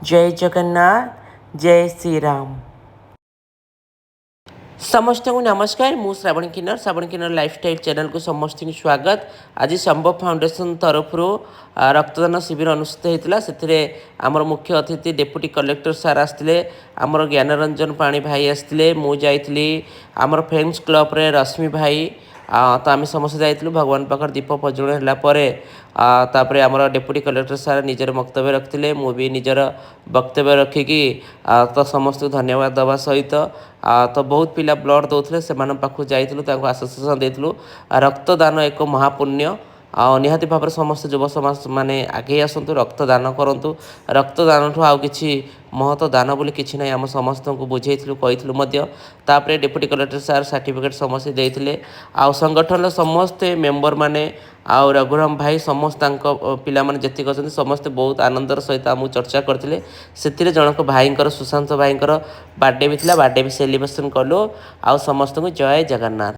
जय जगन्नाथ जय श्री राम। समस्त को नमस्कार। मु श्रावण किन्नर लाइफस्टाइल चैनल को समस्त को स्वागत। आज संभव फाउंडेशन तरफ रक्तदान शिविर अनुष्ठित होता से आमर मुख्य अतिथि डेप्यूटी कलेक्टर सार आसते, आमर ज्ञानरंजन पाणी भाई आसते, मुझे आमर फ्रेंड्स क्लब रे रश्मि भाई तो आम समस्त जाइलु भगवान पाखर दीप प्रज्वलन होगापर आमर डेप्यूटी कलेक्टर सार निजर वक्तव्य रखते, मुझे निजर वक्तव्य रखिकी तो समस्त को धन्यवाद देवा सहित तो बहुत पिला ब्लड दौले से पाखु जाइलु आश्वासन देलु। रक्तदान एक महापुण्य निहाती भाव समस्त युव समाज माने आगे आसतु रक्तदान करूँ। रक्तदान ठू आउ कि महत्व दान बोली किसी ना आम समस्त को बुझेलु कहीलुपर डेप्यूटी कलेक्टर सार सर्टिफिकेट समस्त देते आ संगठन समस्ते मेम्बर मैंने आउ रघुराम भाई समस्त पिला जी अच्छा समस्ते बहुत आनंदर सहित आमको चर्चा करते। से जनक भाई सुशांत भाई बर्थडे भी था, बर्थडे भी सेलिब्रेशन कलु। आ समस्त को जय जगन्नाथ।